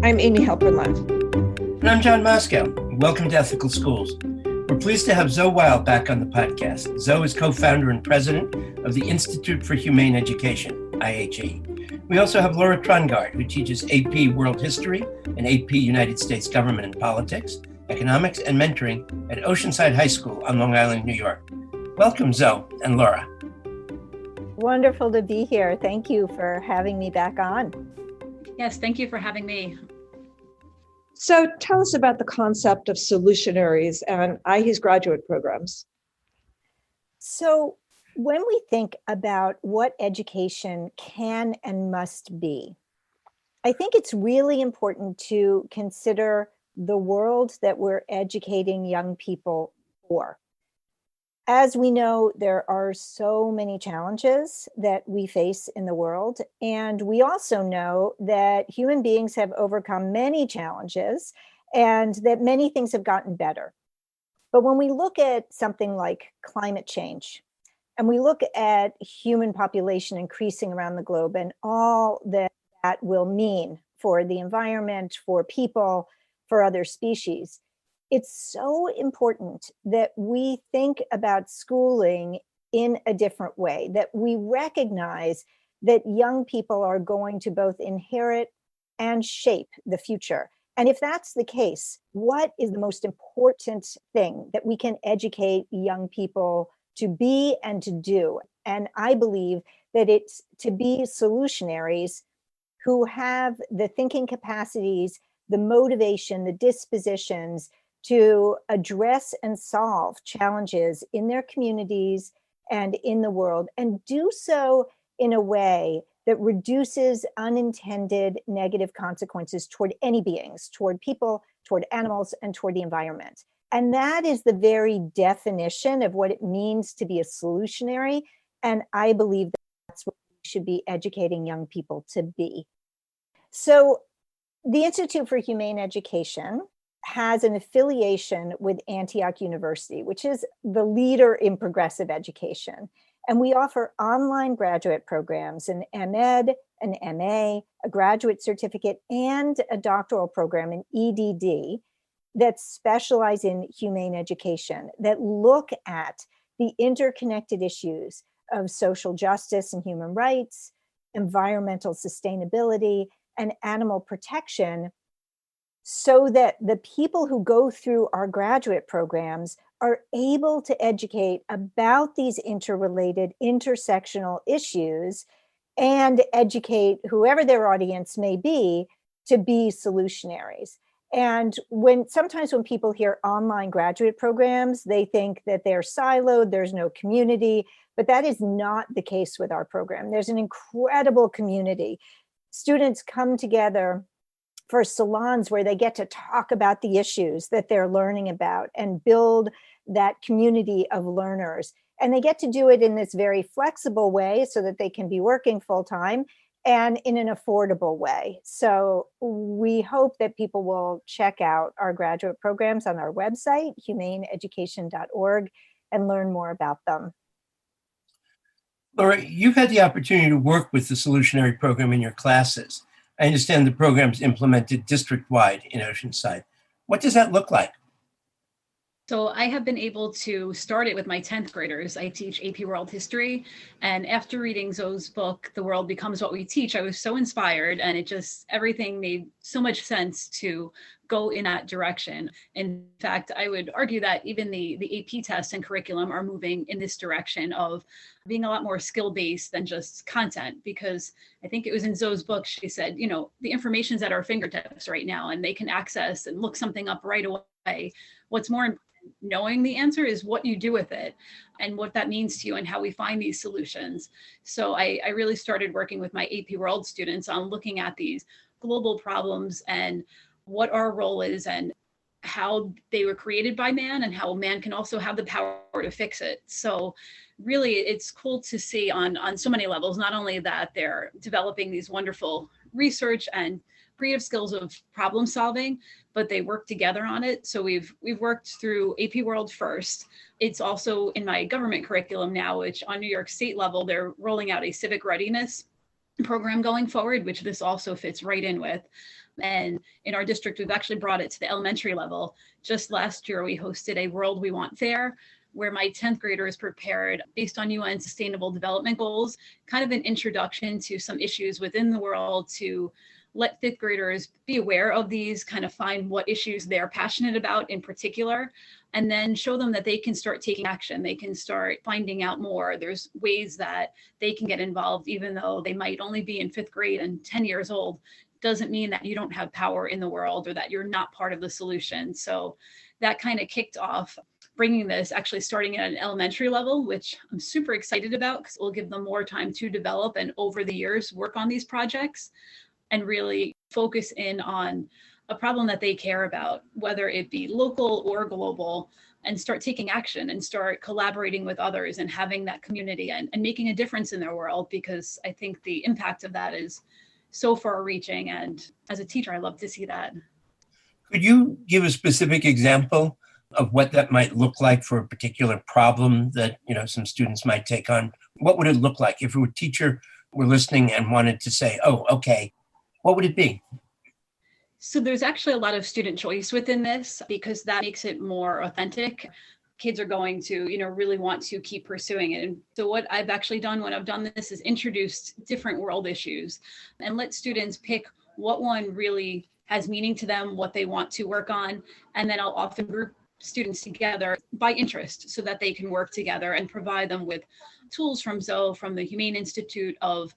I'm Amy Halpern-Lev. And I'm John Moscow. Welcome to Ethical Schools. We're pleased to have Zoe Weil back on the podcast. Zoe is co-founder and president of the Institute for Humane Education, IHE. We also have Laura Trongard, who teaches AP World History and AP United States Government and Politics, Economics, and Mentoring at Oceanside High School on Long Island, New York. Welcome, Zoe and Laura. Wonderful to be here. Thank you for having me back on. Yes, thank you for having me. So tell us about the concept of solutionaries and IHE's graduate programs. So when we think about what education can and must be, I think it's really important to consider the world that we're educating young people for. As we know, there are so many challenges that we face in the world, and we also know that human beings have overcome many challenges and that many things have gotten better. But when we look at something like climate change, and we look at human population increasing around the globe and all that that will mean for the environment, for people, for other species, it's so important that we think about schooling in a different way, that we recognize that young people are going to both inherit and shape the future. And if that's the case, what is the most important thing that we can educate young people to be and to do? And I believe that it's to be solutionaries who have the thinking capacities, the motivation, the dispositions to address and solve challenges in their communities and in the world, and do so in a way that reduces unintended negative consequences toward any beings, toward people, toward animals, and toward the environment. And that is the very definition of what it means to be a solutionary. And I believe that's what we should be educating young people to be. So the Institute for Humane Education has an affiliation with Antioch University, which is the leader in progressive education. And we offer online graduate programs, an MEd, an MA, a graduate certificate, and a doctoral program in EDD that specialize in humane education, that look at the interconnected issues of social justice and human rights, environmental sustainability, and animal protection, so that the people who go through our graduate programs are able to educate about these interrelated, intersectional issues and educate whoever their audience may be to be solutionaries. And sometimes when people hear online graduate programs, they think that they're siloed, there's no community, but that is not the case with our program. There's an incredible community. Students come together for salons where they get to talk about the issues that they're learning about and build that community of learners. And they get to do it in this very flexible way so that they can be working full time and in an affordable way. So we hope that people will check out our graduate programs on our website, humaneeducation.org, and learn more about them. Laura, you've had the opportunity to work with the Solutionary program in your classes. I understand the program's implemented district-wide in Oceanside. What does that look like? So I have been able to start it with my 10th graders. I teach AP World History. And after reading Zoe's book, The World Becomes What We Teach, I was so inspired, and everything made so much sense to go in that direction. In fact, I would argue that even the AP tests and curriculum are moving in this direction of being a lot more skill-based than just content, because I think it was in Zoe's book, she said, the information's at our fingertips right now, and they can access and look something up right away. What's more important, knowing the answer, is what you do with it and what that means to you and how we find these solutions. So I really started working with my AP World students on looking at these global problems and what our role is and how they were created by man and how man can also have the power to fix it. So really, it's cool to see on so many levels, not only that they're developing these wonderful research and creative skills of problem solving, but they work together on it. So we've worked through AP World first. It's also in my government curriculum now, which on New York State level, they're rolling out a civic readiness program going forward, which this also fits right in with. And in our district, we've actually brought it to the elementary level. Just last year, we hosted a World We Want Fair, where my 10th graders prepared, based on UN Sustainable Development Goals, kind of an introduction to some issues within the world to let 5th graders be aware of these, kind of find what issues they're passionate about in particular, and then show them that they can start taking action. They can start finding out more. There's ways that they can get involved, even though they might only be in 5th grade and 10 years old. Doesn't mean that you don't have power in the world or that you're not part of the solution. So that kind of kicked off bringing this, actually starting at an elementary level, which I'm super excited about because it will give them more time to develop and over the years work on these projects and really focus in on a problem that they care about, whether it be local or global, and start taking action and start collaborating with others and having that community and making a difference in their world, because I think the impact of that is so far reaching. And as a teacher, I love to see that. Could you give a specific example of what that might look like for a particular problem that, some students might take on? What would it look like if a teacher were listening and wanted to say, oh, okay, what would it be? So there's actually a lot of student choice within this because that makes it more authentic. Kids are going to, really want to keep pursuing it. And so what I've actually done when I've done this is introduced different world issues and let students pick what one really has meaning to them, what they want to work on. And then I'll often group students together by interest so that they can work together and provide them with tools from Zoe, from the Humane Institute of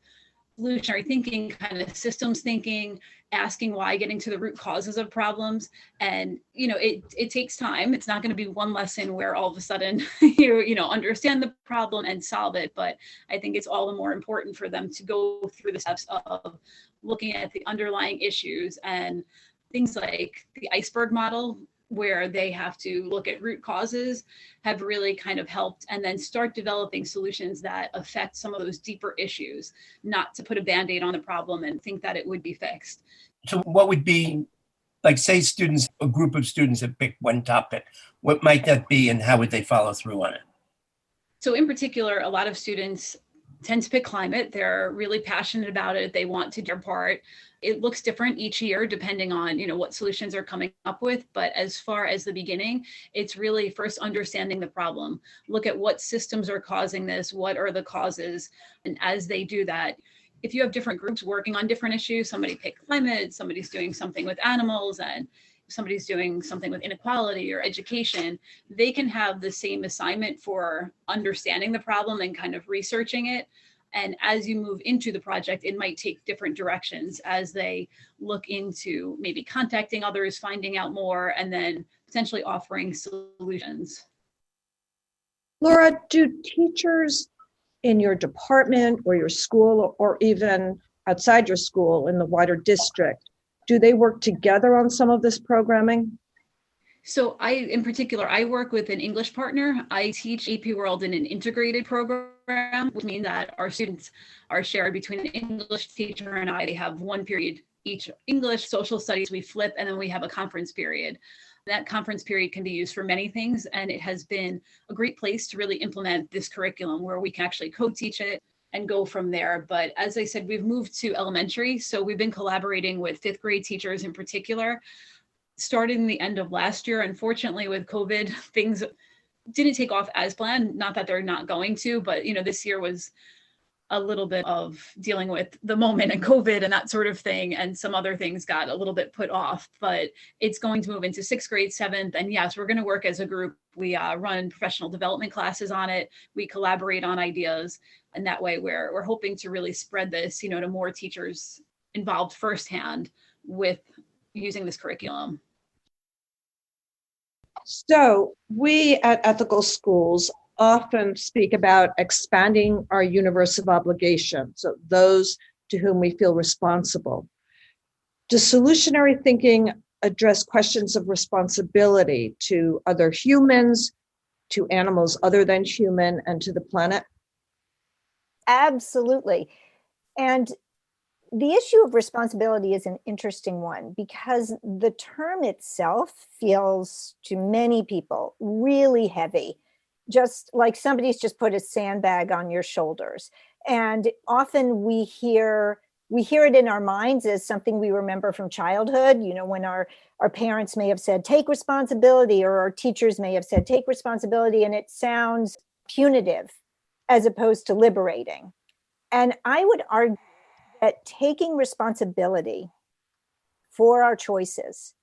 Solutionary thinking, kind of systems thinking, asking why, getting to the root causes of problems. And, it takes time. It's not going to be one lesson where all of a sudden you understand the problem and solve it. But I think it's all the more important for them to go through the steps of looking at the underlying issues and things like the iceberg model, where they have to look at root causes, have really kind of helped, and then start developing solutions that affect some of those deeper issues, not to put a Band-Aid on the problem and think that it would be fixed. So what would be, like, say a group of students have picked one topic, what might that be and how would they follow through on it? So in particular, a lot of students tend to pick climate. They're really passionate about it. They want to do their part. It looks different each year depending on, what solutions are coming up with. But as far as the beginning, it's really first understanding the problem. Look at what systems are causing this, what are the causes. And as they do that, if you have different groups working on different issues, somebody picked climate, somebody's doing something with animals, and somebody's doing something with inequality or education, they can have the same assignment for understanding the problem and kind of researching it. And as you move into the project, it might take different directions as they look into maybe contacting others, finding out more, and then potentially offering solutions. Laura, do teachers in your department or your school or even outside your school in the wider district, do they work together on some of this programming? So in particular, I work with an English partner. I teach AP World in an integrated program, which means that our students are shared between an English teacher and I. They have one period each, English, social studies, we flip, and then we have a conference period. That conference period can be used for many things, and it has been a great place to really implement this curriculum where we can actually co-teach it and go from there. But as I said, we've moved to elementary. So we've been collaborating with 5th grade teachers in particular. Starting the end of last year, unfortunately with COVID, things didn't take off as planned. Not that they're not going to, but this year was a little bit of dealing with the moment and COVID and that sort of thing. And some other things got a little bit put off, but it's going to move into 6th grade, 7th. And yes, we're going to work as a group. We run professional development classes on it. We collaborate on ideas. And that way we're hoping to really spread this, to more teachers involved firsthand with using this curriculum. So we at Ethical Schools often speak about expanding our universe of obligation, so those to whom we feel responsible. Does solutionary thinking address questions of responsibility to other humans, to animals other than human, and to the planet? Absolutely. And the issue of responsibility is an interesting one because the term itself feels to many people really heavy, just like somebody's just put a sandbag on your shoulders. And often we hear it in our minds as something we remember from childhood, when our parents may have said, take responsibility, or our teachers may have said, take responsibility, and it sounds punitive as opposed to liberating. And I would argue that taking responsibility for our choices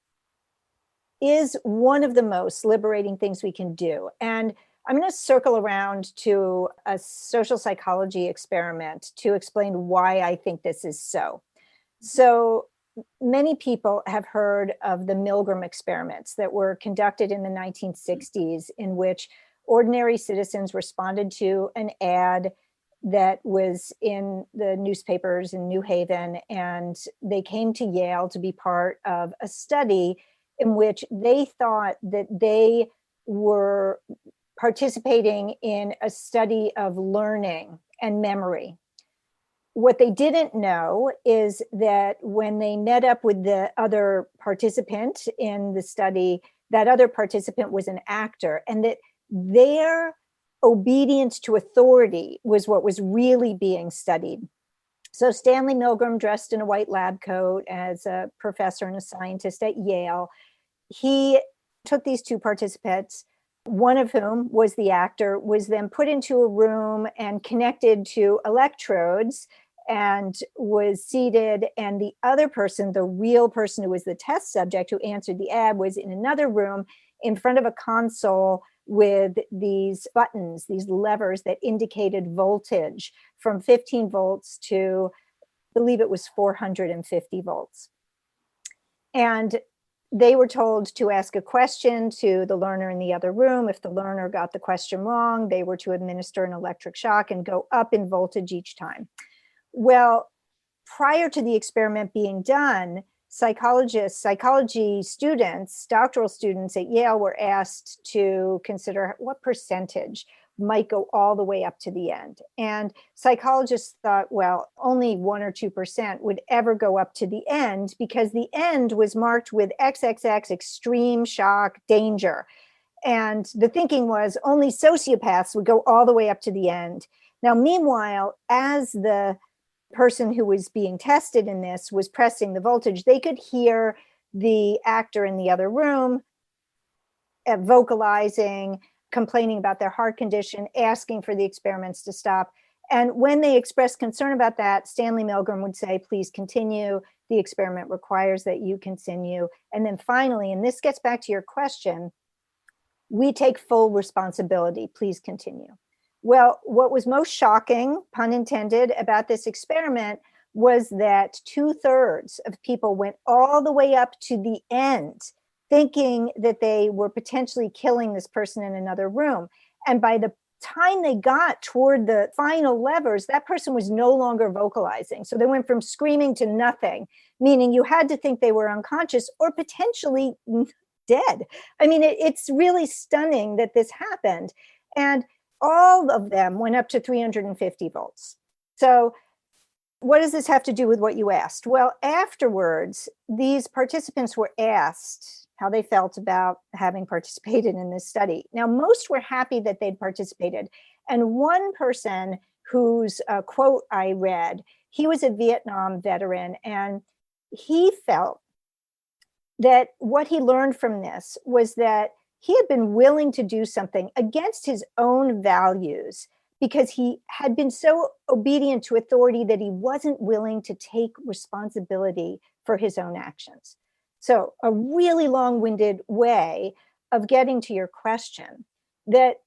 is one of the most liberating things we can do. And I'm going to circle around to a social psychology experiment to explain why I think this is so. So many people have heard of the Milgram experiments that were conducted in the 1960s, in which ordinary citizens responded to an ad that was in the newspapers in New Haven, and they came to Yale to be part of a study in which they thought that they were participating in a study of learning and memory. What they didn't know is that when they met up with the other participant in the study, that other participant was an actor, and that their obedience to authority was what was really being studied. So Stanley Milgram, dressed in a white lab coat as a professor and a scientist at Yale, he took these two participants, one of whom was the actor, was then put into a room and connected to electrodes and was seated. And the other person, the real person who was the test subject who answered the ad, was in another room in front of a console with these buttons, these levers that indicated voltage from 15 volts to, I believe it was 450 volts. And they were told to ask a question to the learner in the other room. If the learner got the question wrong, they were to administer an electric shock and go up in voltage each time. Well, prior to the experiment being done, psychology students, doctoral students at Yale were asked to consider what percentage might go all the way up to the end. And psychologists thought, well, only 1 or 2% would ever go up to the end, because the end was marked with XXX, extreme shock, danger. And the thinking was only sociopaths would go all the way up to the end. Now, meanwhile, as the person who was being tested in this was pressing the voltage, they could hear the actor in the other room vocalizing, complaining about their heart condition, asking for the experiments to stop. And when they expressed concern about that, Stanley Milgram would say, please continue. The experiment requires that you continue. And then finally, and this gets back to your question, we take full responsibility. Please continue. Well, what was most shocking, pun intended, about this experiment was that 2/3 of people went all the way up to the end, thinking that they were potentially killing this person in another room. And by the time they got toward the final levers, that person was no longer vocalizing. So they went from screaming to nothing, meaning you had to think they were unconscious or potentially dead. I mean, it's really stunning that this happened. And all of them went up to 350 volts. So what does this have to do with what you asked? Well, afterwards, these participants were asked how they felt about having participated in this study. Now, most were happy that they'd participated. And one person whose quote I read, he was a Vietnam veteran, and he felt that what he learned from this was that he had been willing to do something against his own values because he had been so obedient to authority that he wasn't willing to take responsibility for his own actions. So a really long-winded way of getting to your question, that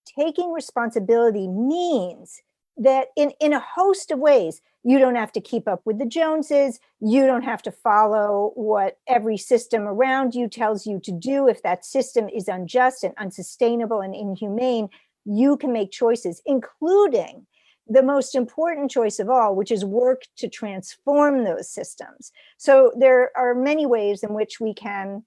taking responsibility means that in a host of ways, you don't have to keep up with the Joneses. You don't have to follow what every system around you tells you to do. If that system is unjust and unsustainable and inhumane, you can make choices, including the most important choice of all, which is work to transform those systems. So there are many ways in which we can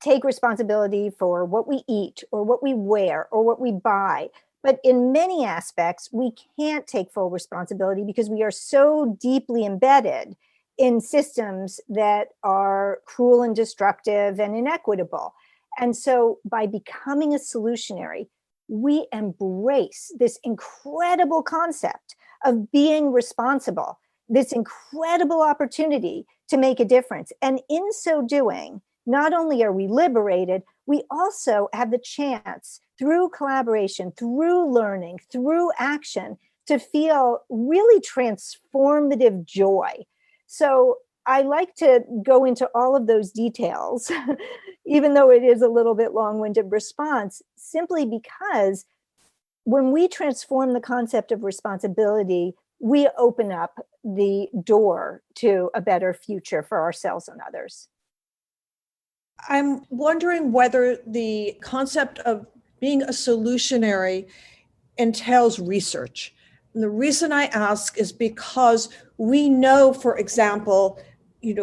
take responsibility for what we eat or what we wear or what we buy. But in many aspects, we can't take full responsibility because we are so deeply embedded in systems that are cruel and destructive and inequitable. And so by becoming a solutionary, we embrace this incredible concept of being responsible, this incredible opportunity to make a difference. And in so doing, not only are we liberated, we also have the chance through collaboration, through learning, through action, to feel really transformative joy. So I like to go into all of those details, even though it is a little bit long-winded response, simply because when we transform the concept of responsibility, we open up the door to a better future for ourselves and others. I'm wondering whether the concept of being a solutionary entails research. And the reason I ask is because we know, for example,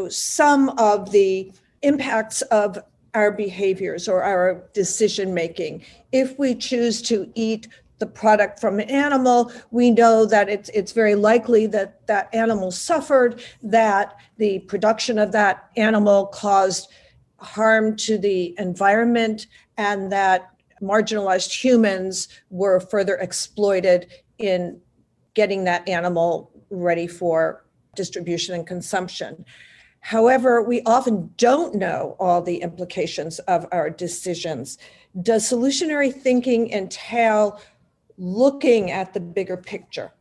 some of the impacts of our behaviors or our decision making. If we choose to eat the product from an animal, we know that it's very likely that that animal suffered, that the production of that animal caused harm to the environment, and that marginalized humans were further exploited in getting that animal ready for distribution and consumption. However, we often don't know all the implications of our decisions. Does solutionary thinking entail looking at the bigger picture?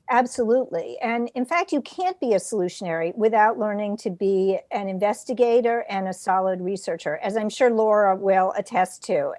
Absolutely. And in fact, you can't be a solutionary without learning to be an investigator and a solid researcher, as I'm sure Laura will attest to.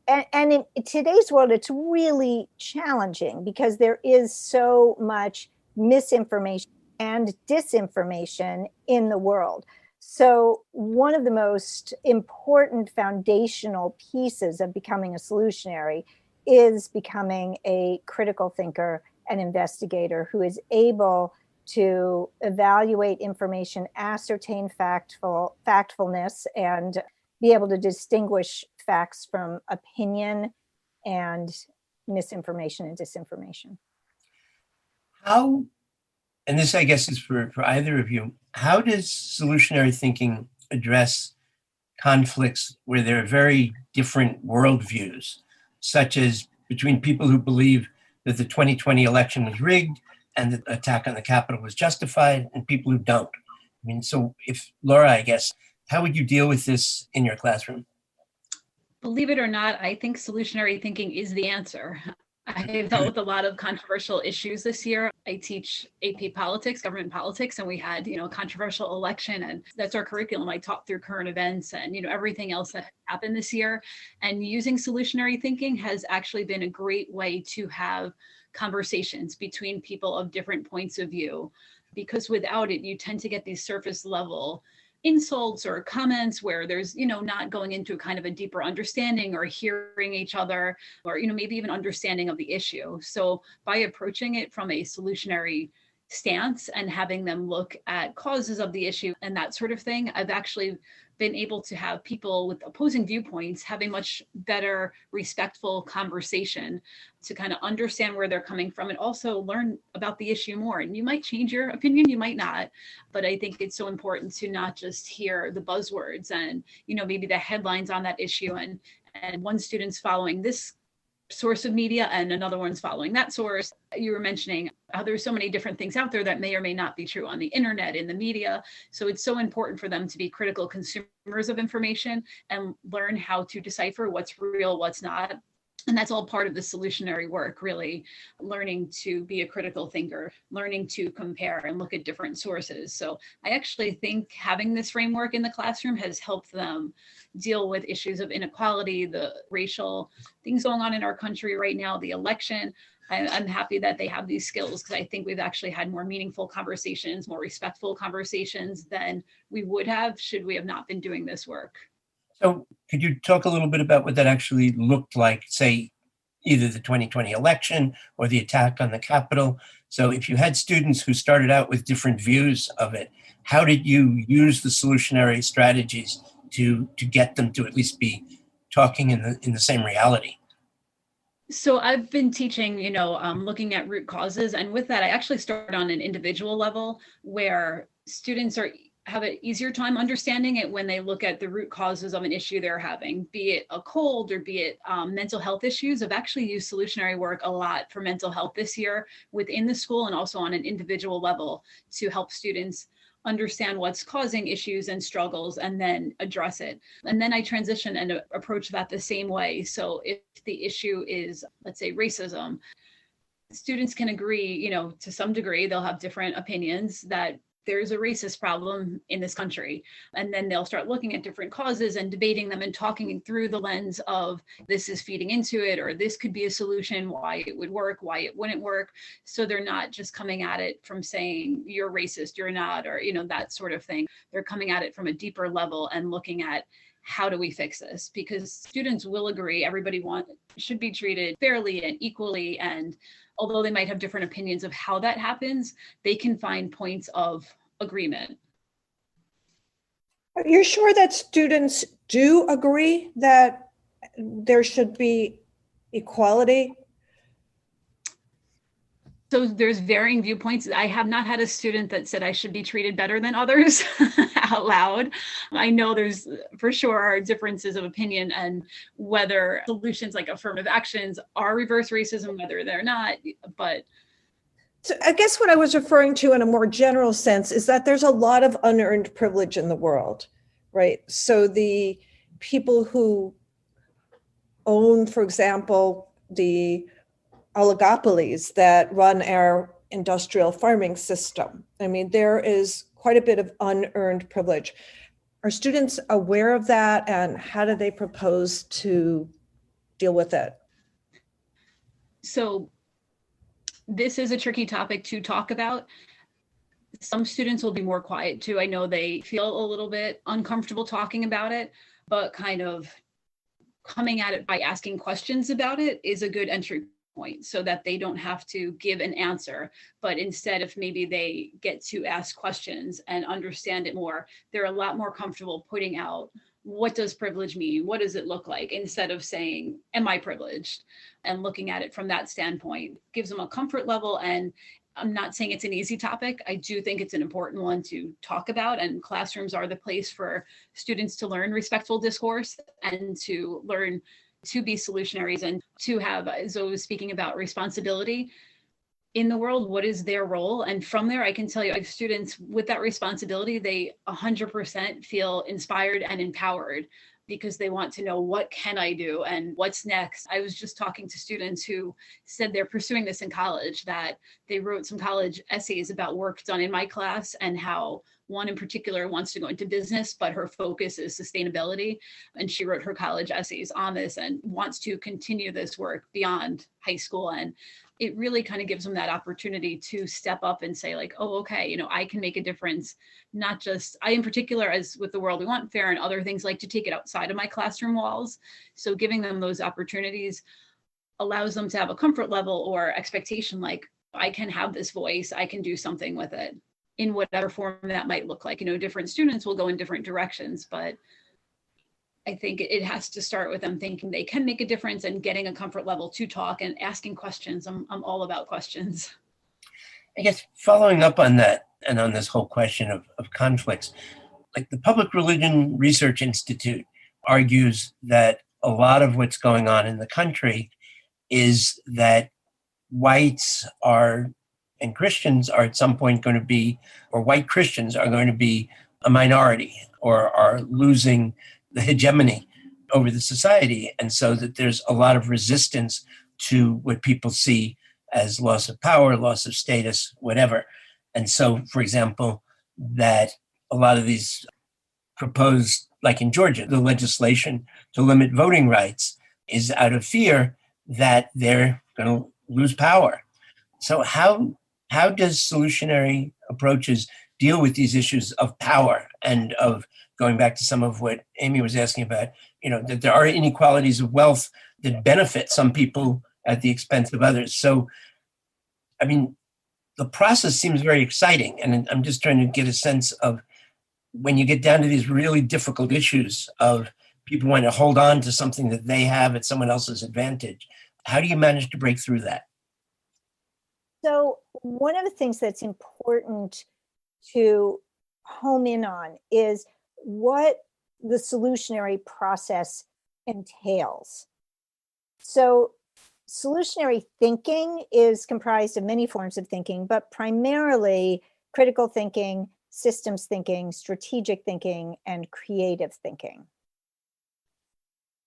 And in today's world, it's really challenging because there is so much misinformation and disinformation in the world. So one of the most important foundational pieces of becoming a solutionary is becoming a critical thinker and investigator who is able to evaluate information, ascertain factfulness, and be able to distinguish facts from opinion and misinformation and disinformation. How, and this I guess is for either of you, how does solutionary thinking address conflicts where there are very different worldviews, such as between people who believe that the 2020 election was rigged and the attack on the Capitol was justified, and people who don't? I mean, so if, Laura, I guess, how would you deal with this in your classroom? Believe it or not, I think solutionary thinking is the answer. I've dealt with a lot of controversial issues this year. I teach AP politics, government politics, and we had, a controversial election, and that's our curriculum. I taught through current events and, everything else that happened this year. And using solutionary thinking has actually been a great way to have conversations between people of different points of view, because without it, you tend to get these surface level insults or comments where there's, not going into kind of a deeper understanding or hearing each other, or, maybe even understanding of the issue. So by approaching it from a solutionary stance and having them look at causes of the issue and that sort of thing, I've actually been able to have people with opposing viewpoints have a much better, respectful conversation to kind of understand where they're coming from and also learn about the issue more. And you might change your opinion, you might not, but I think it's so important to not just hear the buzzwords and, maybe the headlines on that issue and one student's following this source of media and another one's following that source. You were mentioning how there's so many different things out there that may or may not be true on the internet, in the media. So it's so important for them to be critical consumers of information and learn how to decipher what's real, what's not. And that's all part of the solutionary work, really, learning to be a critical thinker, learning to compare and look at different sources. So I actually think having this framework in the classroom has helped them deal with issues of inequality, the racial things going on in our country right now, the election. I'm happy that they have these skills because I think we've actually had more meaningful conversations, more respectful conversations than we would have should we have not been doing this work. So could you talk a little bit about what that actually looked like, say, either the 2020 election or the attack on the Capitol? So if you had students who started out with different views of it, how did you use the solutionary strategies to get them to at least be talking in the same reality? So I've been teaching, looking at root causes. And with that, I actually start on an individual level where students are have an easier time understanding it when they look at the root causes of an issue they're having, be it a cold or be it mental health issues. I've actually used solutionary work a lot for mental health this year within the school and also on an individual level to help students understand what's causing issues and struggles and then address it. And then I transition and approach that the same way. So if the issue is, let's say, racism, students can agree, to some degree, they'll have different opinions that there's a racist problem in this country. And then they'll start looking at different causes and debating them and talking through the lens of this is feeding into it, or this could be a solution, why it would work, why it wouldn't work. So they're not just coming at it from saying you're racist, you're not, or, that sort of thing. They're coming at it from a deeper level and looking at how do we fix this? Because students will agree everybody should be treated fairly and equally. And although they might have different opinions of how that happens, they can find points of agreement. Are you sure that students do agree that there should be equality? So there's varying viewpoints. I have not had a student that said I should be treated better than others out loud. I know there's for sure differences of opinion and whether solutions like affirmative actions are reverse racism, whether they're not, but. So I guess what I was referring to in a more general sense is that there's a lot of unearned privilege in the world, right? So the people who own, for example, the oligopolies that run our industrial farming system. I mean, there is quite a bit of unearned privilege. Are students aware of that, and how do they propose to deal with it? So this is a tricky topic to talk about. Some students will be more quiet too. I know they feel a little bit uncomfortable talking about it, but kind of coming at it by asking questions about it is a good entry point so that they don't have to give an answer, but instead if maybe they get to ask questions and understand it more, they're a lot more comfortable putting out what does privilege mean? What does it look like? Instead of saying, am I privileged? And looking at it from that standpoint gives them a comfort level. And I'm not saying it's an easy topic. I do think it's an important one to talk about, and classrooms are the place for students to learn respectful discourse and to learn to be solutionaries and to have, as I was speaking about, responsibility in the world. What is their role? And from there, I can tell you, I have students with that responsibility, they 100% feel inspired and empowered because they want to know, what can I do and what's next? I was just talking to students who said they're pursuing this in college, that they wrote some college essays about work done in my class and how one in particular wants to go into business, but her focus is sustainability. And she wrote her college essays on this and wants to continue this work beyond high school. And it really kind of gives them that opportunity to step up and say like, oh, okay, I can make a difference. Not just I in particular, as with the World We Want Fair and other things, like to take it outside of my classroom walls. So giving them those opportunities allows them to have a comfort level or expectation, like I can have this voice, I can do something with it in whatever form that might look like. Different students will go in different directions, but I think it has to start with them thinking they can make a difference and getting a comfort level to talk and asking questions. I'm all about questions. I guess following up on that and on this whole question of conflicts, like the Public Religion Research Institute argues that a lot of what's going on in the country is that whites are and Christians are at some point going to be, or white Christians are going to be a minority or are losing the hegemony over the society. And so that there's a lot of resistance to what people see as loss of power, loss of status, whatever. And so, for example, that a lot of these proposed, like in Georgia, the legislation to limit voting rights is out of fear that they're going to lose power. So how does solutionary approaches deal with these issues of power and of going back to some of what Amy was asking about, that there are inequalities of wealth that benefit some people at the expense of others. So, I mean, the process seems very exciting. And I'm just trying to get a sense of when you get down to these really difficult issues of people wanting to hold on to something that they have at someone else's advantage, how do you manage to break through that? So one of the things that's important to home in on is what the solutionary process entails. So solutionary thinking is comprised of many forms of thinking, but primarily critical thinking, systems thinking, strategic thinking, and creative thinking.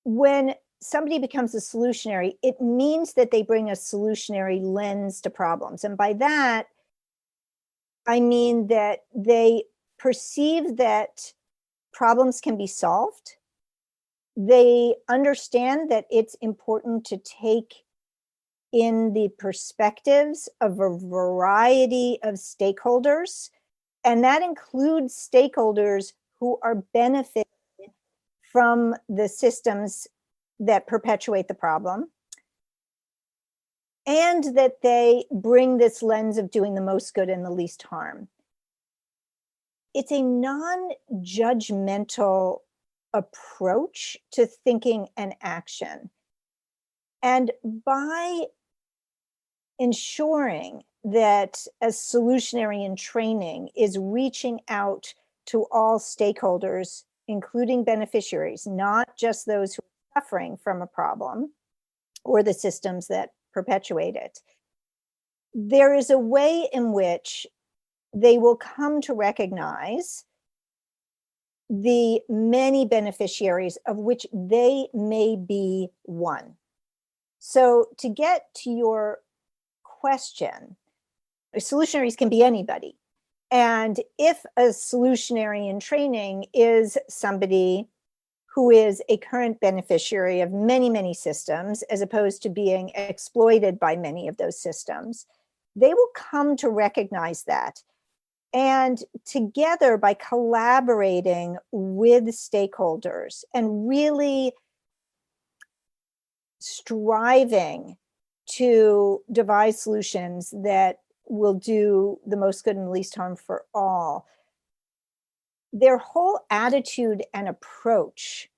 When somebody becomes a solutionary, it means that they bring a solutionary lens to problems. And by that, I mean that they perceive that problems can be solved. They understand that it's important to take in the perspectives of a variety of stakeholders, and that includes stakeholders who are benefiting from the systems that perpetuate the problem, and that they bring this lens of doing the most good and the least harm. It's a non-judgmental approach to thinking and action. And by ensuring that a solutionary in training is reaching out to all stakeholders, including beneficiaries, not just those who are suffering from a problem or the systems that perpetuate it, there is a way in which they will come to recognize the many beneficiaries of which they may be one. So to get to your question, solutionaries can be anybody. And if a solutionary in training is somebody who is a current beneficiary of many, many systems, as opposed to being exploited by many of those systems, they will come to recognize that. And together, by collaborating with stakeholders and really striving to devise solutions that will do the most good and least harm for all, their whole attitude and approach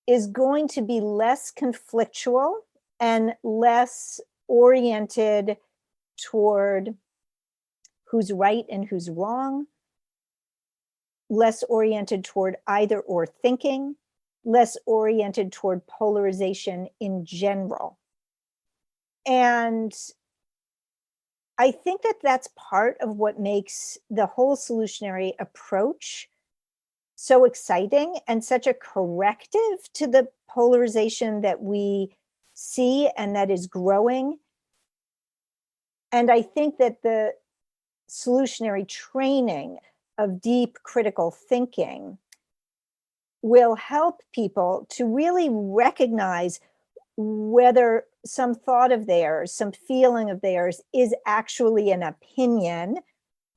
is going to be less conflictual and less oriented toward who's right and who's wrong, less oriented toward either or thinking, less oriented toward polarization in general. And I think that that's part of what makes the whole solutionary approach so exciting and such a corrective to the polarization that we see and that is growing. And I think that the solutionary training of deep critical thinking will help people to really recognize whether some thought of theirs, some feeling of theirs is actually an opinion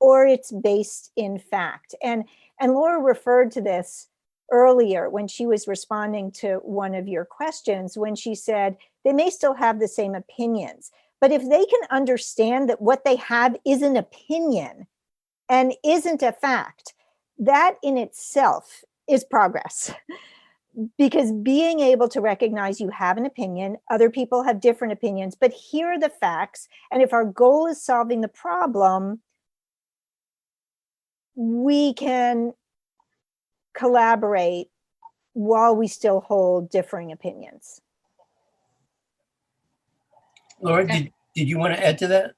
or it's based in fact. And Laura referred to this earlier when she was responding to one of your questions, when she said they may still have the same opinions, but if they can understand that what they have is an opinion and isn't a fact, that in itself is progress. Because being able to recognize you have an opinion, other people have different opinions, but here are the facts. And if our goal is solving the problem, we can collaborate while we still hold differing opinions. Laura, did you want to add to that?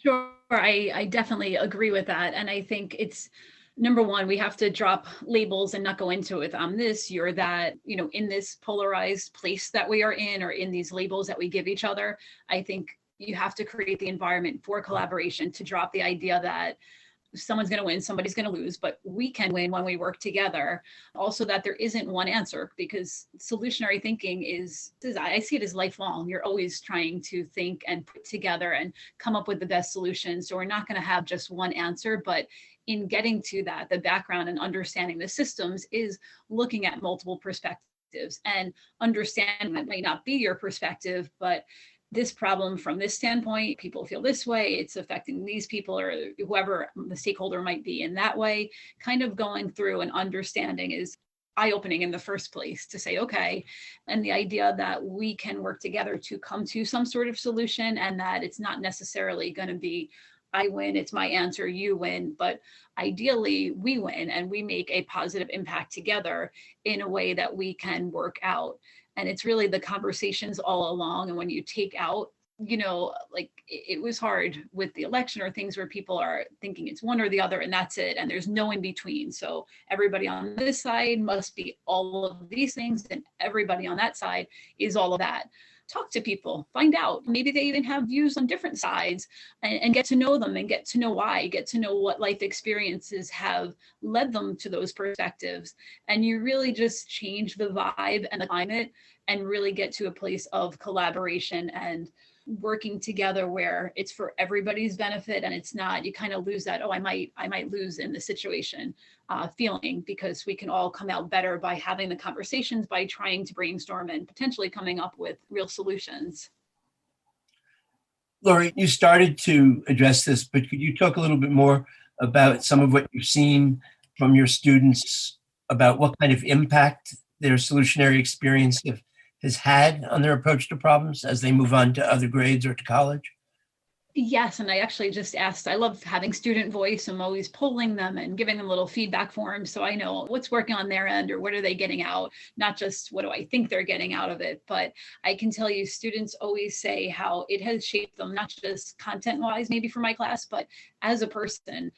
Sure, I definitely agree with that. And I think it's, number one, we have to drop labels and not go into it. I'm this, you're that, in this polarized place that we are in, or in these labels that we give each other. I think you have to create the environment for collaboration, to drop the idea that someone's going to win, somebody's going to lose, but we can win when we work together. Also, that there isn't one answer, because solutionary thinking is, I see it as lifelong. You're always trying to think and put together and come up with the best solution. So we're not going to have just one answer, but in getting to that, the background and understanding the systems is looking at multiple perspectives and understanding that may not be your perspective, but this problem from this standpoint, people feel this way, it's affecting these people or whoever the stakeholder might be in that way. Kind of going through and understanding is eye-opening in the first place, to say, okay, and the idea that we can work together to come to some sort of solution, and that it's not necessarily going to be I win, it's my answer, you win. But ideally, we win and we make a positive impact together in a way that we can work out. And it's really the conversations all along. And when you take out, like it was hard with the election or things where people are thinking it's one or the other and that's it. And there's no in between. So everybody on this side must be all of these things and everybody on that side is all of that. Talk to people, find out. Maybe they even have views on different sides and get to know them and get to know why, get to know what life experiences have led them to those perspectives. And you really just change the vibe and the climate and really get to a place of collaboration and working together where it's for everybody's benefit and it's not, you kind of lose that, I might lose in the situation feeling, because we can all come out better by having the conversations, by trying to brainstorm and potentially coming up with real solutions. Laura, you started to address this, but could you talk a little bit more about some of what you've seen from your students about what kind of impact their solutionary experience has had on their approach to problems as they move on to other grades or to college? Yes, and I actually just asked, I love having student voice. I'm always polling them and giving them little feedback forms so I know what's working on their end or what are they getting out, not just what do I think they're getting out of it. But I can tell you students always say how it has shaped them, not just content-wise maybe for my class, but as a person,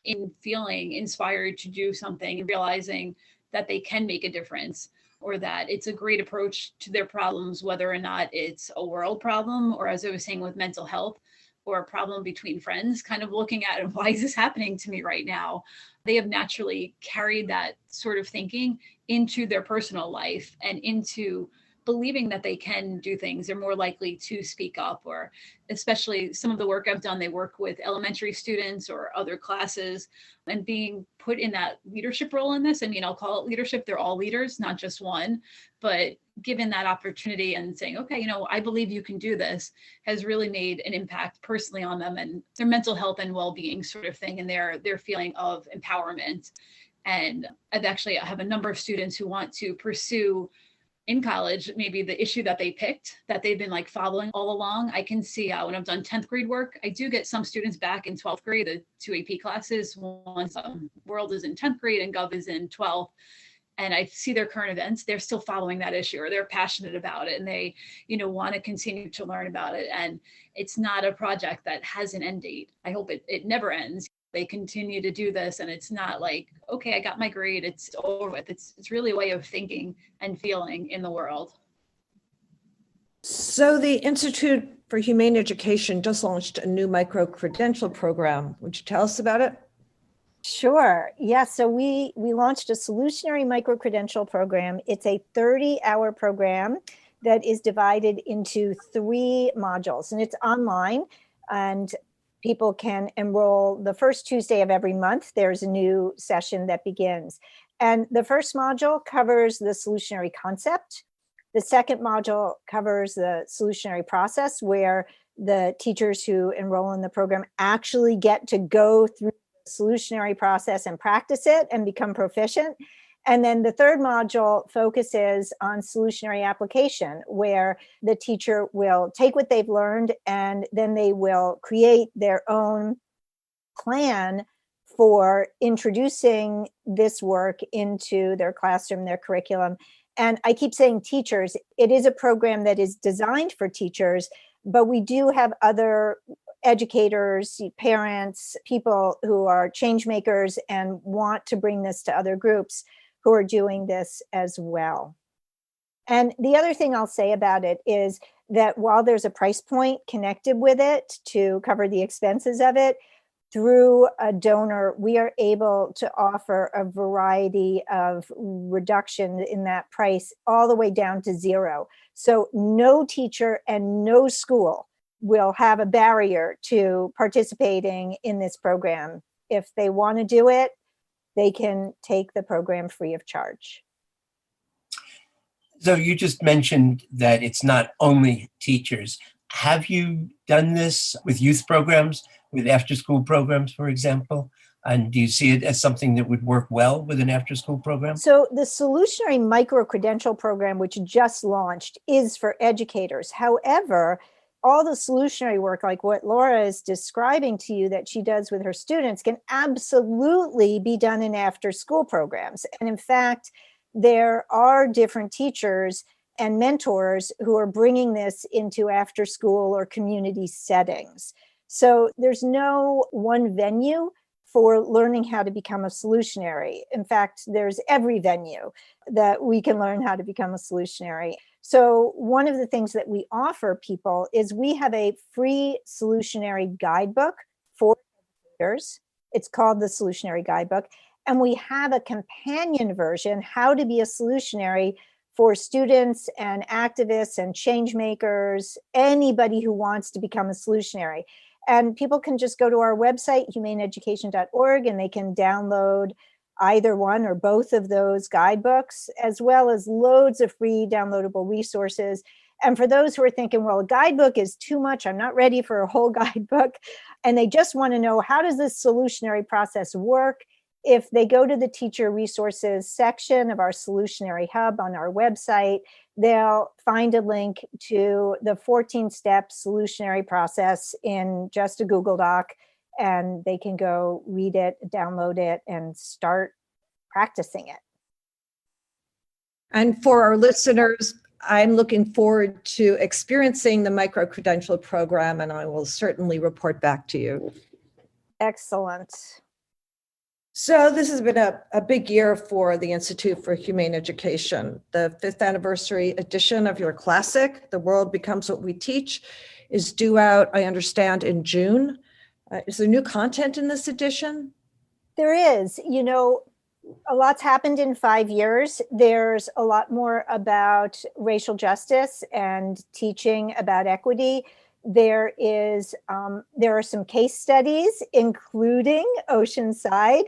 in feeling inspired to do something and realizing that they can make a difference, or that it's a great approach to their problems, whether or not it's a world problem, or as I was saying with mental health, or a problem between friends, kind of looking at why is this happening to me right now? They have naturally carried that sort of thinking into their personal life and into believing that they can do things. They're more likely to speak up, or especially some of the work I've done, they work with elementary students or other classes and being put in that leadership role in this. I mean, I'll call it leadership. They're all leaders, not just one, but given that opportunity and saying, okay, I believe you can do this, has really made an impact personally on them and their mental health and well-being sort of thing, and their feeling of empowerment. And I have a number of students who want to pursue in college, maybe the issue that they picked that they've been like following all along. I can see when I've done 10th grade work, I do get some students back in 12th grade, the two AP classes, once world is in 10th grade and gov is in 12th. And I see their current events, they're still following that issue or they're passionate about it and they, want to continue to learn about it. And it's not a project that has an end date. I hope it never ends. They continue to do this and it's not like, okay, I got my grade, it's over with. It's really a way of thinking and feeling in the world. So the Institute for Humane Education just launched a new micro-credential program. Would you tell us about it? Sure. Yeah. So we launched a Solutionary micro-credential program. It's a 30-hour program that is divided into 3 modules, and it's online, and people can enroll the first Tuesday of every month. There's a new session that begins. And the first module covers the solutionary concept. The second module covers the solutionary process, where the teachers who enroll in the program actually get to go through the solutionary process and practice it and become proficient. And then the third module focuses on solutionary application, where the teacher will take what they've learned and then they will create their own plan for introducing this work into their classroom, their curriculum. And I keep saying teachers, it is a program that is designed for teachers, but we do have other educators, parents, people who are change makers and want to bring this to other groups who are doing this as well. And the other thing I'll say about it is that while there's a price point connected with it to cover the expenses of it, through a donor, we are able to offer a variety of reduction in that price all the way down to 0. So no teacher and no school will have a barrier to participating in this program. If they want to do it, they can take the program free of charge. So you just mentioned that it's not only teachers. Have you done this with youth programs, with after-school programs, for example? And do you see it as something that would work well with an after-school program? So the Solutionary micro-credential program, which just launched, is for educators. However, all the solutionary work, like what Laura is describing to you that she does with her students, can absolutely be done in after school programs. And in fact, there are different teachers and mentors who are bringing this into after school or community settings. So there's no one venue for learning how to become a solutionary. In fact, there's every venue that we can learn how to become a solutionary. So one of the things that we offer people is we have a free solutionary guidebook for educators. It's called the Solutionary Guidebook. And we have a companion version, How to Be a Solutionary, for students and activists and change makers, anybody who wants to become a solutionary. And people can just go to our website, humaneeducation.org, and they can download either one or both of those guidebooks, as well as loads of free downloadable resources. And for those who are thinking, well, a guidebook is too much, I'm not ready for a whole guidebook, and they just want to know, how does this solutionary process work? If they go to the teacher resources section of our Solutionary Hub on our website, they'll find a link to the 14-step solutionary process in just a Google Doc, and they can go read it, download it, and start practicing it. And for our listeners, I'm looking forward to experiencing the micro-credential program, and I will certainly report back to you. Excellent. So this has been a big year for the Institute for Humane Education. The 5th anniversary edition of your classic, The World Becomes What We Teach, is due out, I understand, in June. Is there new content in this edition? There is. You know, a lot's happened in 5 years. There's a lot more about racial justice and teaching about equity. There are some case studies, including Oceanside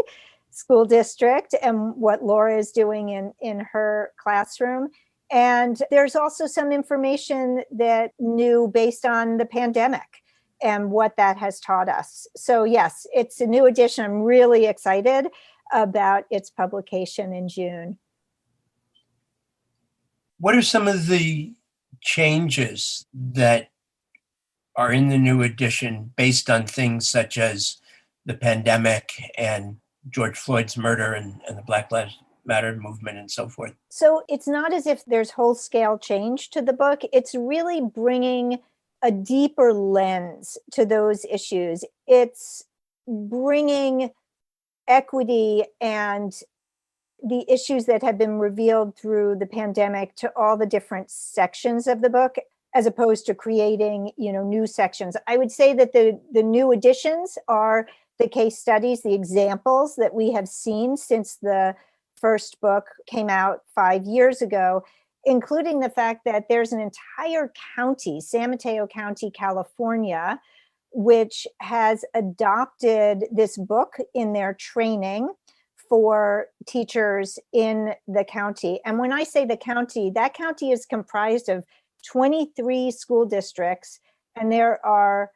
School District and what Laura is doing in her classroom. And there's also some information that new based on the pandemic and what that has taught us. So yes, it's a new edition. I'm really excited about its publication in June. What are some of the changes that are in the new edition based on things such as the pandemic and George Floyd's murder and the Black Lives Matter movement and so forth? So it's not as if there's whole scale change to the book. It's really bringing a deeper lens to those issues. It's bringing equity and the issues that have been revealed through the pandemic to all the different sections of the book, as opposed to creating, new sections. I would say that the new additions are the case studies, the examples that we have seen since the first book came out 5 years ago, including the fact that there's an entire county, San Mateo County, California, which has adopted this book in their training for teachers in the county. And when I say the county, that county is comprised of 23 school districts, and there are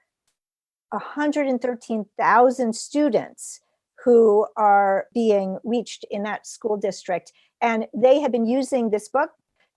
113,000 students who are being reached in that school district. And they have been using this book.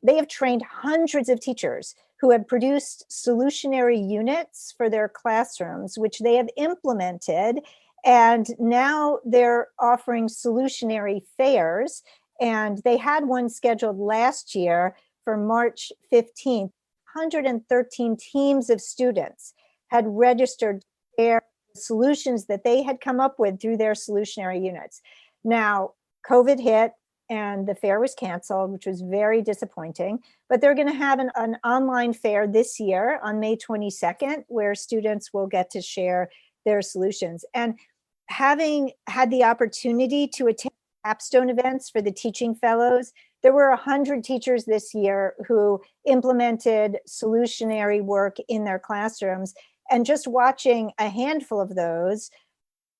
They have trained hundreds of teachers who have produced solutionary units for their classrooms, which they have implemented. And now they're offering solutionary fairs. And they had one scheduled last year for March 15th. 113 teams of students had registered their solutions that they had come up with through their solutionary units. Now, COVID hit and the fair was canceled, which was very disappointing, but they're going to have an online fair this year on May 22nd, where students will get to share their solutions. And having had the opportunity to attend capstone events for the teaching fellows, there were 100 teachers this year who implemented solutionary work in their classrooms. And just watching a handful of those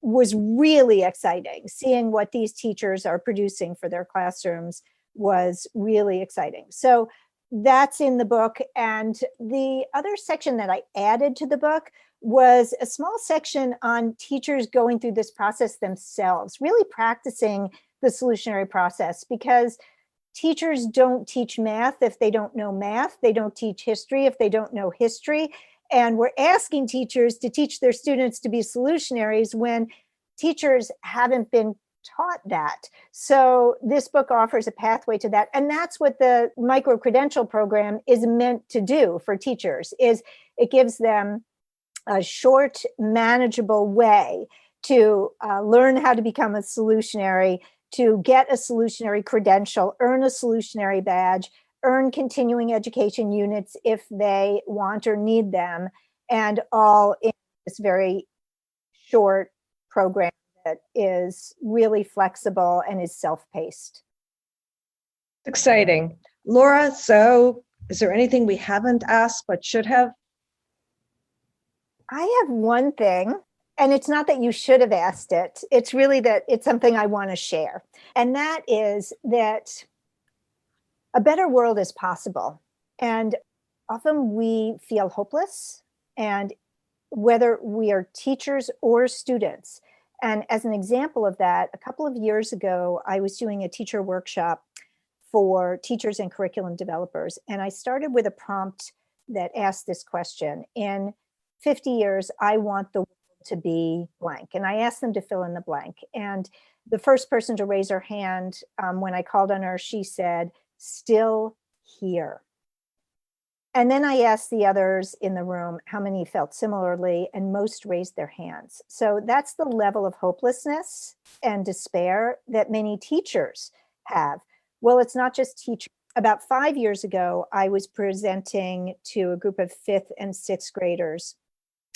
was really exciting. Seeing what these teachers are producing for their classrooms was really exciting. So that's in the book. And the other section that I added to the book was a small section on teachers going through this process themselves, really practicing the solutionary process, because teachers don't teach math if they don't know math. They don't teach history if they don't know history. And we're asking teachers to teach their students to be solutionaries when teachers haven't been taught that. So this book offers a pathway to that. And that's what the micro-credential program is meant to do for teachers, is it gives them a short, manageable way to learn how to become a solutionary, to get a solutionary credential, earn a solutionary badge, earn continuing education units if they want or need them, and all in this very short program that is really flexible and is self-paced. Exciting. Laura, so is there anything we haven't asked but should have? I have one thing, and it's not that you should have asked it. It's really that it's something I want to share. And that is that a better world is possible. And often we feel hopeless, and whether we are teachers or students. And as an example of that, a couple of years ago, I was doing a teacher workshop for teachers and curriculum developers. And I started with a prompt that asked this question: in 50 years, I want the world to be blank. And I asked them to fill in the blank. And the first person to raise her hand, when I called on her, she said, "Still here." And then I asked the others in the room how many felt similarly, and most raised their hands. So that's the level of hopelessness and despair that many teachers have. Well, it's not just teachers. About 5 years ago, I was presenting to a group of 5th and 6th graders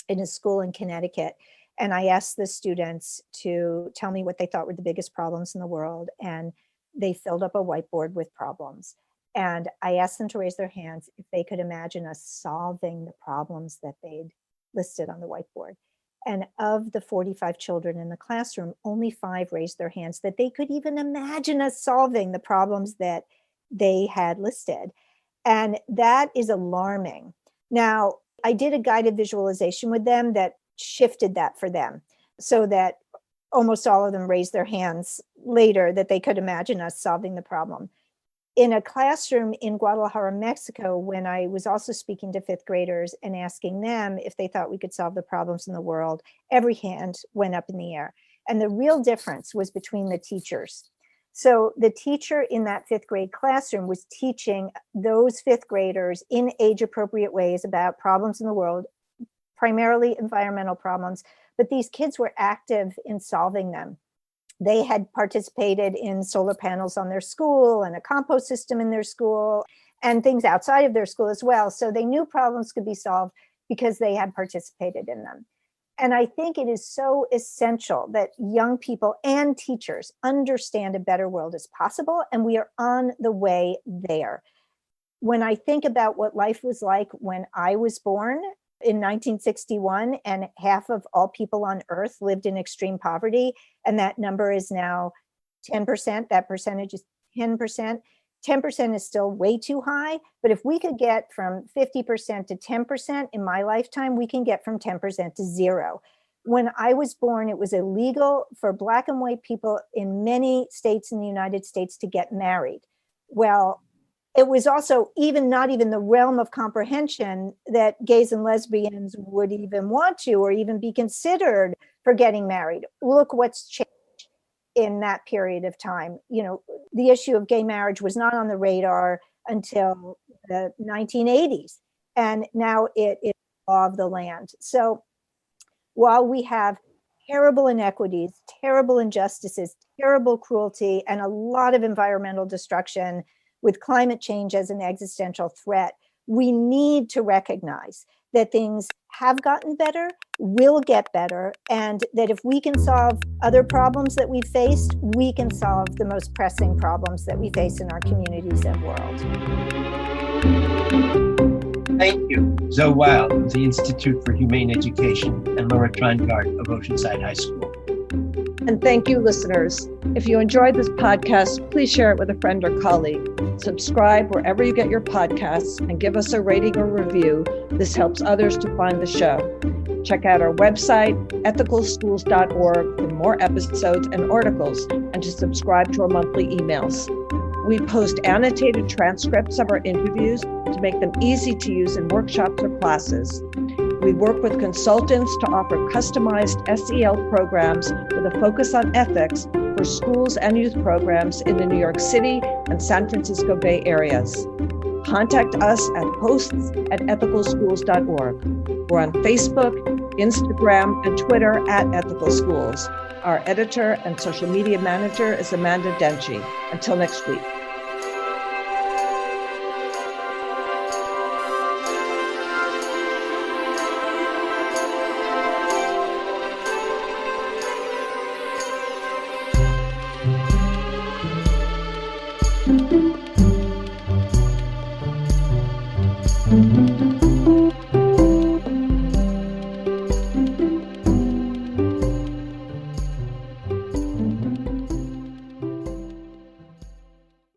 in a school in Connecticut. And I asked the students to tell me what they thought were the biggest problems in the world. And they filled up a whiteboard with problems. And I asked them to raise their hands if they could imagine us solving the problems that they'd listed on the whiteboard. And of the 45 children in the classroom, only 5 raised their hands that they could even imagine us solving the problems that they had listed. And that is alarming. Now, I did a guided visualization with them that shifted that for them, so that almost all of them raised their hands later that they could imagine us solving the problem. In a classroom in Guadalajara, Mexico, when I was also speaking to 5th graders and asking them if they thought we could solve the problems in the world, every hand went up in the air. And the real difference was between the teachers. So the teacher in that 5th grade classroom was teaching those 5th graders in age-appropriate ways about problems in the world, primarily environmental problems, but these kids were active in solving them. They had participated in solar panels on their school and a compost system in their school and things outside of their school as well. So they knew problems could be solved because they had participated in them. And I think it is so essential that young people and teachers understand a better world is possible, and we are on the way there. When I think about what life was like when I was born in 1961, and half of all people on earth lived in extreme poverty, and that number is now 10%, that percentage is 10%. 10% is still way too high, but if we could get from 50% to 10% in my lifetime, we can get from 10% to 0. When I was born, it was illegal for Black and white people in many states in the United States to get married. Well, it was also not even the realm of comprehension that gays and lesbians would even want to, or even be considered for getting married. Look what's changed in that period of time. You know, the issue of gay marriage was not on the radar until the 1980s. And now it is law of the land. So while we have terrible inequities, terrible injustices, terrible cruelty, and a lot of environmental destruction with climate change as an existential threat, we need to recognize that things have gotten better, will get better, and that if we can solve other problems that we've faced, we can solve the most pressing problems that we face in our communities and world. Thank you, Zoe Weil of the Institute for Humane Education and Laura Trongard of Oceanside High School. And thank you, listeners. If you enjoyed this podcast, please share it with a friend or colleague. Subscribe wherever you get your podcasts and give us a rating or review. This helps others to find the show. Check out our website, ethicalschools.org, for more episodes and articles, and to subscribe to our monthly emails. We post annotated transcripts of our interviews to make them easy to use in workshops or classes. We work with consultants to offer customized SEL programs with a focus on ethics for schools and youth programs in the New York City and San Francisco Bay areas. Contact us at hosts@ethicalschools.org. We're on Facebook, Instagram, and Twitter @ethicalschools. Our editor and social media manager is Amanda Denchi. Until next week. Thank you.